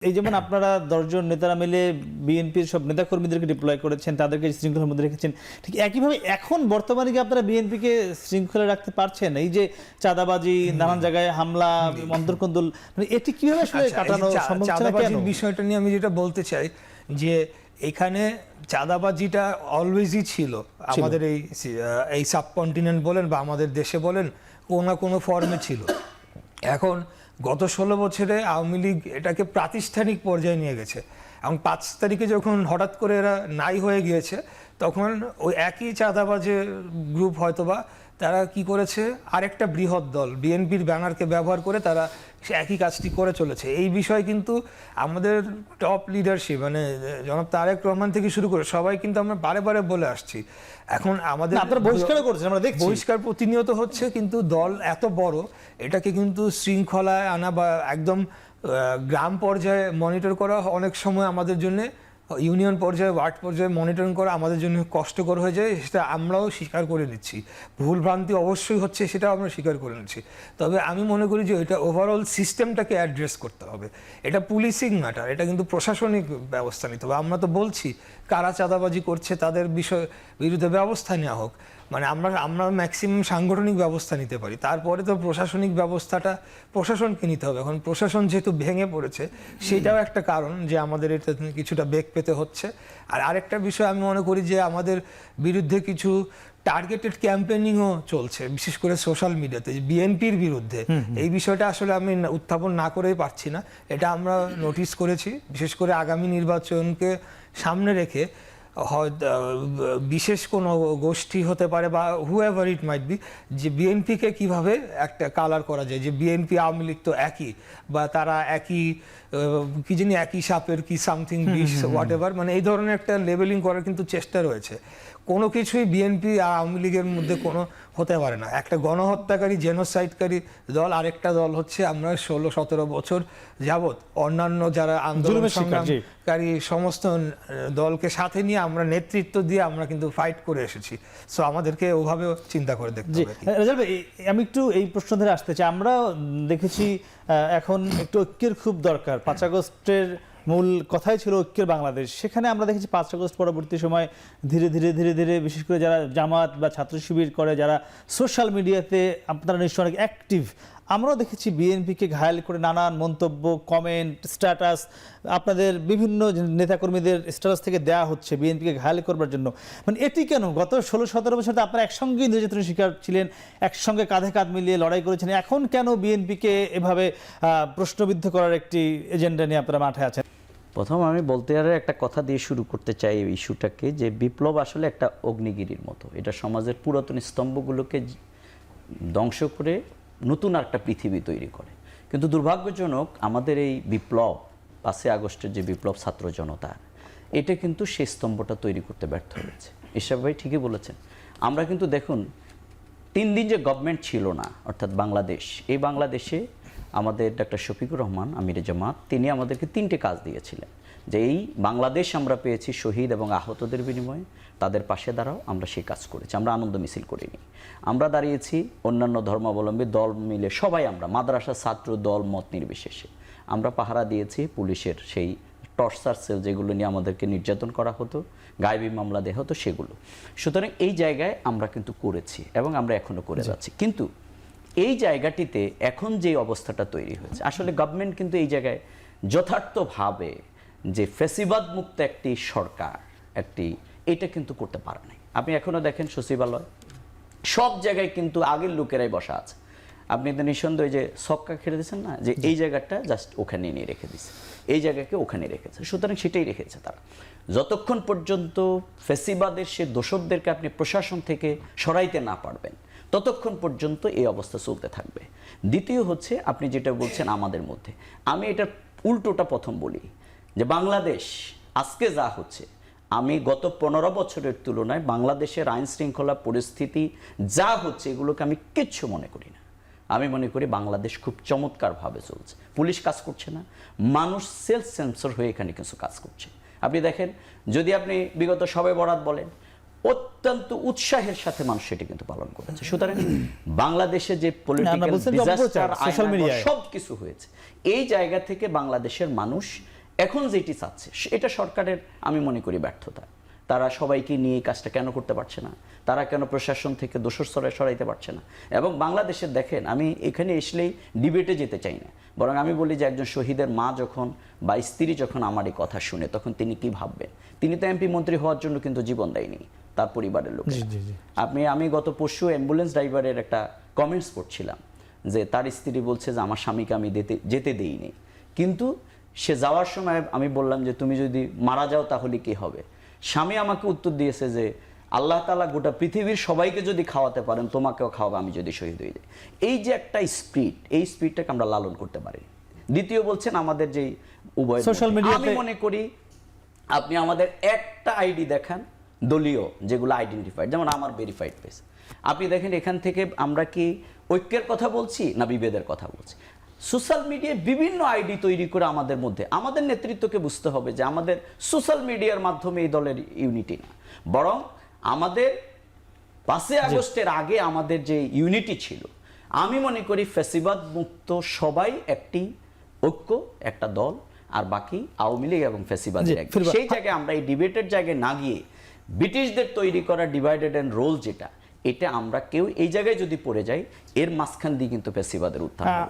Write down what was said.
এই যেমন আপনারা ১০ জন নেতারা মিলে বিএনপির সব নেতাকর্মীদেরকে ডিপ্লয় করেছেন, তাদেরকে শৃঙ্খলার মধ্যে রেখেছেন। ঠিক একইভাবে এখন বর্তমানে কি আপনারা বিএনপিকে শৃঙ্খলায় রাখতে পারছেন? এই যে চাঁদাবাজি, নানান জায়গায় হামলা, অন্তর্কোন্দল, মানে এটি কিভাবে আসলে কাটানো সম্ভব হচ্ছে না? কেন বিষয়টা নিয়ে আমি যেটা বলতে চাই যে এখানে চাঁদাবাজিটা অলওয়েজই ছিল আমাদের এই সাবকন্টিনেন্ট বলেন বা আমাদের দেশে বলেন, কোনো না কোনো ফর্মে ছিল। এখন গত ১৬ বছরে আওয়ামী লীগ এটাকে প্রাতিষ্ঠানিক পর্যায়ে নিয়ে গেছে এবং ৫ তারিখে যখন হঠাৎ করে এরা নাই হয়ে গিয়েছে, তখন ওই একই চাঁদাবাজে গ্রুপ হয়তোবা তারা কি করেছে, আরেকটা বৃহৎ দল বিএনপির ব্যানারকে ব্যবহার করে তারা একই কাজটি করে চলেছে। এই বিষয়ে কিন্তু আমাদের টপ লিডারশিপ মানে জনাব তারেক রহমান থেকে শুরু করে সবাই কিন্তু আমরা বারে বারে বলে আসছি। এখন আমাদের বহিষ্কার প্রতিনিয়ত হচ্ছে, কিন্তু দল এত বড়, এটাকে কিন্তু শৃঙ্খলায় আনা বা একদম গ্রাম পর্যায়ে মনিটর করা অনেক সময় আমাদের জন্য, ইউনিয়ন পর্যায়ে ওয়ার্ড পর্যায়ে মনিটরিং করা আমাদের জন্য কষ্টকর হয়ে যায়। সেটা আমরাও স্বীকার করে নিচ্ছি, ভুলভ্রান্তি অবশ্যই হচ্ছে, সেটাও আমরা স্বীকার করে নিচ্ছি। তবে আমি মনে করি যে এটা ওভারঅল সিস্টেমটাকে অ্যাড্রেস করতে হবে। এটা পুলিশিং ম্যাটার, এটা কিন্তু প্রশাসনিক ব্যবস্থা নিতে হবে। আমরা তো বলছি কারা চাঁদাবাজি করছে তাদের বিরুদ্ধে ব্যবস্থা নেওয়া হোক, মানে আমরা ম্যাক্সিমাম সাংগঠনিক ব্যবস্থা নিতে পারি, তারপরে তো প্রশাসনিক ব্যবস্থাটা প্রশাসনকে নিতে হবে। এখন প্রশাসন যেহেতু ভেঙে পড়েছে, সেটাও একটা কারণ যে আমাদের এটা কিছুটা বেগ পেতে হচ্ছে। আর আরেকটা বিষয় আমি মনে করি যে আমাদের বিরুদ্ধে কিছু টার্গেটেড ক্যাম্পেনিংও চলছে, বিশেষ করে সোশ্যাল মিডিয়াতে বিএনপির বিরুদ্ধে। এই বিষয়টা আসলে আমি উত্থাপন না করেই পারছি না, এটা আমরা নোটিস করেছি, বিশেষ করে আগামী নির্বাচনকে সামনে রেখে বিশেষ কোনো গোষ্ঠী হতে পারে বা হুএভার ইট মাইট বি, যে বিএনপিকে কিভাবে একটা কালার করা যায় যে বিএনপি আওয়ামী লীগ তো একই, বা তারা একই কি জানি একই সাপের কি সামথিং বিশ হোয়াট এভার, মানে এই ধরনের একটা লেবেলিং করার কিন্তু চেষ্টা রয়েছে। কোনো কিছুই বিএনপি আর আওয়ামী লীগের মধ্যে কোনো হতে পারে না। একটা গণহত্যাকারী জেনোসাইডকারী দল, আরেকটা দল হচ্ছে আমরা ১৬-১৭ বছর যাবৎ অন্যান্য যারা আন্দোলন সংগ্রামকারী সমস্ত দলকে সাথে নিয়ে আমরা নেতৃত্ব দিয়ে আমরা কিন্তু ফাইট করে এসেছি। সো আমাদেরকে ওভাবেও চিন্তা করে দেখতে হবে। আমি একটু এই প্রশ্ন ধরে আসতে চাই। আমরা দেখেছি এখন একটু ঐক্যের খুব দরকার। ৫ আগস্টের মূল কথাই ছিল ঐক্যের বাংলাদেশ। সেখানে আমরা দেখেছি ৫ আগস্ট পরবর্তী সময় ধীরে ধীরে ধীরে ধীরে বিশেষ করে যারা জামাত বা ছাত্র শিবির করে, যারা সোশ্যাল মিডিয়াতে আপনারা নিশ্চয় অনেক অ্যাক্টিভ, আমরাও দেখেছি বিএনপিকে ঘায়েল করে নানান মন্তব্য, কমেন্ট, স্ট্যাটাস আপনাদের বিভিন্ন নেতাকর্মীদের স্ট্যাটাস থেকে দেওয়া হচ্ছে বিএনপিকে ঘায়েল করবার জন্য। মানে এটি কেন? গত ১৬-১৭ বছর আপনারা একসঙ্গেই নির্যাতনের শিকার ছিলেন, একসঙ্গে কাঁধে কাঁধ মিলিয়ে লড়াই করেছেন। এখন কেন বিএনপিকে এভাবে প্রশ্নবিদ্ধ করার একটি এজেন্ডা নিয়ে আপনারা মাঠে আছেন? প্রথম আমি বলতে আর একটা কথা দিয়ে শুরু করতে চাই এই ইস্যুটাকে, যে বিপ্লব আসলে একটা অগ্নিগিরির মতো। এটা সমাজের পুরাতন স্তম্ভগুলোকে ধ্বংস করে নতুন একটা পৃথিবী তৈরি করে। কিন্তু দুর্ভাগ্যজনক আমাদের এই বিপ্লব, ৫ই আগস্টের যে বিপ্লব ছাত্র জনতা, এটা কিন্তু সেই স্তম্ভটা তৈরি করতে ব্যর্থ হয়েছে। ইশরাক ভাই ঠিকই বলেছেন। আমরা কিন্তু দেখুন ৩ দিন যে গভর্নমেন্ট ছিল না, অর্থাৎ বাংলাদেশ, এই বাংলাদেশে আমাদের ডক্টর শফিকুর রহমান আমিরে জামাত, তিনি আমাদেরকে ৩টে কাজ দিয়েছিলেন যে এই বাংলাদেশ আমরা পেয়েছি শহীদ এবং আহতদের বিনিময়ে, তাদের পাশে দাঁড়াও। আমরা সেই কাজ করেছি, আমরা আনন্দ মিছিল করিনি, আমরা দাঁড়িয়েছি অন্যান্য ধর্মাবলম্বী দল মিলে সবাই, আমরা মাদ্রাসা ছাত্র দল মত নির্বিশেষে আমরা পাহারা দিয়েছি পুলিশের সেই টর্চার সেল যেগুলো নিয়ে আমাদেরকে নির্যাতন করা হতো, গায়েবী মামলা দেওয়া হতো, সেগুলো। সুতরাং এই জায়গায় আমরা কিন্তু করেছি এবং আমরা এখনো করে যাচ্ছি। কিন্তু এই জায়গাটিতে এখন যে অবস্থাটা তৈরি হয়েছে, আসলে গভর্নমেন্ট কিন্তু এই জায়গায় যথার্থভাবে যে ফ্যাসিবাদ মুক্ত একটি সরকার এটা কিন্তু করতে পারে নাই। আপনি এখনো দেখেন সচিবালয় সব জায়গায় কিন্তু আগের লোকেরাই বসা আছে। আপনি তো নিঃসন্দেহ যে সক্কা খেলে দিচ্ছেন না, যে এই জায়গাটা জাস্ট ওখানে নিয়ে রেখে দিচ্ছে, এই জায়গাকে ওখানে রেখেছে। সুতরাং সেটাই রেখেছে তারা। যতক্ষণ পর্যন্ত ফ্যাসিবাদের সে দোষরদেরকে আপনি প্রশাসন থেকে সরাইতে না পারবেন, ততক্ষণ পর্যন্ত এই অবস্থা চলতে থাকবে। দ্বিতীয় হচ্ছে আপনি যেটা বলছেন আমাদের মধ্যে, আমি এটার উল্টোটা প্রথম বলি যে বাংলাদেশ আজকে যা হচ্ছে, আমি গত ১৫ বছরের তুলনায় বাংলাদেশের আইন শৃঙ্খলা পরিস্থিতি যা হচ্ছে এগুলোকে আমি কিচ্ছু মনে করি না। আমি মনে করি বাংলাদেশ খুব চমৎকারভাবে চলছে। পুলিশ কাজ করছে না, মানুষ সেলফ সেন্সর হয়ে এখানে কিছু কাজ করছে। আপনি দেখেন, যদি আপনি বিগত শবে বরাত বলেন, অত্যন্ত উৎসাহের সাথে মানুষ সেটি কিন্তু পালন করেছে। সুতরাং বাংলাদেশে যে পলিটিক্যাল বলছেন যে অপপ্রচার, social media সব কিছু হয়েছে, এই জায়গা থেকে বাংলাদেশের মানুষ এখন যেটি চাচ্ছে এটা সরকারের আমি মনে করি ব্যর্থতা। তারা সবাইকে নিয়ে এই কাজটা কেন করতে পারছে না, তারা কেন প্রশাসন থেকে দোষর সরাইতে পারছে না। এবং বাংলাদেশের দেখেন, আমি এখানে আসলেই ডিবেটে যেতে চাই না, বরং আমি বলি যে একজন শহীদের মা যখন বা স্ত্রী যখন আমার এই কথা শুনে তখন তিনি কি ভাববেন। তিনি তো এমপি মন্ত্রী হওয়ার জন্য কিন্তু জীবন দেয়নি, তার পরিবারের লোক। আমি গত পরশু অ্যাম্বুলেন্স ড্রাইভারের একটা কমেন্টস পড়ছিলাম যে তার স্ত্রী বলছে যে আমার স্বামীকে আমি যেতে দেইনি, কিন্তু সে যাওয়ার সময় আমি বললাম যে তুমি যদি মারা যাও তাহলে কি হবে। স্বামী আমাকে উত্তর দিয়েছে যে আল্লাহ তাআলা গোটা পৃথিবীর সবাইকে যদি খাওয়াতে পারেন তোমাকেও খাওয়াবে আমি যদি শহীদ হয়ে যাই। এই যে একটা স্পিরিট, এই স্পিরিটটাকে আমরা লালন করতে পারি। দ্বিতীয় বলছেন আমাদের যে উভয় সোশ্যাল মিডিয়াতে আমি মনে করি আপনি আমাদের একটা আইডি দেখান দলীয় যেগুলো আইডেন্টিফাইড, যেমন আমার ভেরিফাইড পেজ, আপনি দেখেন এখান থেকে আমরা কি ঐক্যের কথা বলছি না বিভেদের কথা বলছি। সোশ্যাল মিডিয়ায় বিভিন্ন আইডি তৈরি করে আমাদের মধ্যে আমাদের নেতৃত্বকে বুঝতে হবে যে আমাদের সোশ্যাল মিডিয়ার মাধ্যমে এই দলের ইউনিটি না, বরং আমাদের 5 আগস্টের আগে আমাদের যে ইউনিটি ছিল, আমি মনে করি ফ্যাসিবাদ মুক্ত সবাই একটি ঐক্য, একটা দল, আর বাকি আওয়ামী লীগ এবং ফ্যাসিবাদের সেই জায়গায় আমরা এই ডিবেটের জায়গায় না গিয়ে ব্রিটিশদের তৈরি করা ডিভাইডেড অ্যান্ড রোল যেটা, এটা আমরা কেউ এই জায়গায় যদি পড়ে যাই এর মাঝখান দিয়ে কিন্তু ফ্যাসিবাদের উত্থান হবে।